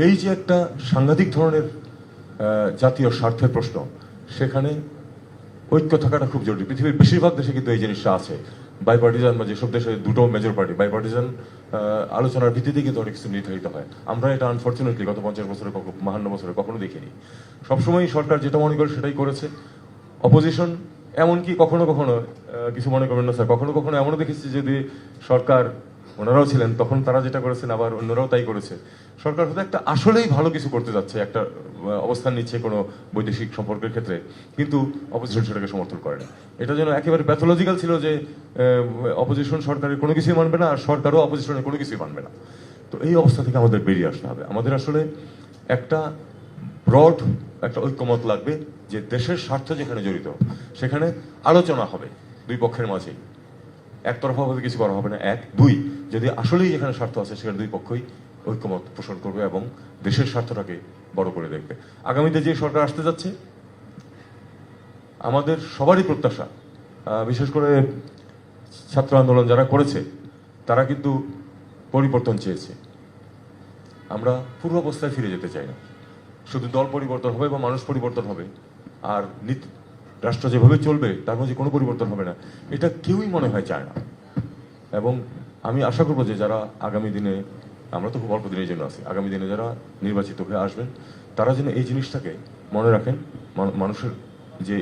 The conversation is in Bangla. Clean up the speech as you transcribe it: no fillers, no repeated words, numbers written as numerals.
এই যে একটা সাংঘাতিক ধরনের জাতীয় স্বার্থের প্রশ্ন, সেখানে ঐক্য থাকাটা খুব জরুরি। পৃথিবীর বেশিরভাগ দেশে কিন্তু এই জিনিসটা আছে। বাইপার্টিজান বা যেসব দেশে দুটো মেজর পার্টি, বাইপার্টিজান আলোচনার ভিত্তিতে কিন্তু অনেক কিছু নির্ধারিত হয়। আমরা এটা আনফর্চুনেটলি গত 50 বছরে 52 বছরে কখনো দেখিনি। সবসময় সরকার যেটা মনে করে সেটাই করেছে। অপোজিশন এমনকি কখনো কখনো কিছু মনে করবেন না স্যার, কখনো কখনো এমনও দেখেছি যদি সরকার, ওনারাও ছিলেন তখন, তারা যেটা করেছেন আবার অন্যরাও তাই করেছে। সরকার হয়তো একটা আসলেই ভালো কিছু করতে যাচ্ছে, একটা অবস্থান নিচ্ছে কোনো বৈদেশিক সম্পর্কের ক্ষেত্রে, কিন্তু অপোজিশন সেটাকে সমর্থন করে না। এটা যেন একেবারে প্যাথোলজিক্যাল ছিল যে অপোজিশন সরকারের কোনো কিছুই মানবে না, আর সরকারও অপোজিশনের কোনো কিছুই মানবে না। তো এই অবস্থা থেকে আমাদের বেরিয়ে আসতে হবে। আমাদের আসলে একটা ব্রড একটা ঐক্যমত লাগবে যে দেশের স্বার্থ যেখানে জড়িত সেখানে আলোচনা হবে দুই পক্ষের মাঝেই, একতরফাভাবে কিছু করা হবে না। এক, দুই, যদি আসলেই যেখানে স্বার্থ আছে সেখানে দুই পক্ষই ঐক্যমত পোষণ করবে এবং দেশের স্বার্থটাকে বড় করে দেখবে। আগামীতে যে সরকার আসতে যাচ্ছে, আমাদের সবারই প্রত্যাশা, বিশেষ করে ছাত্র আন্দোলন যারা করেছে তারা কিন্তু পরিবর্তন চেয়েছে। আমরা পূর্বাবস্থায় ফিরে যেতে চাই না। শুধু দল পরিবর্তন হবে বা মানুষ পরিবর্তন হবে, আর রাষ্ট্র যেভাবে চলবে তার মধ্যে কোনো পরিবর্তন হবে না, এটা কেউই মনে হয় চায় না। এবং আমি আশা করবো যে যারা আগামী দিনে, আমরা তো খুব অল্প দিনের জন্য আছি, আগামী দিনে যারা নির্বাচিত হয়ে আসবেন তারা যেন এই জিনিসটাকে মনে রাখেন, মানুষের যে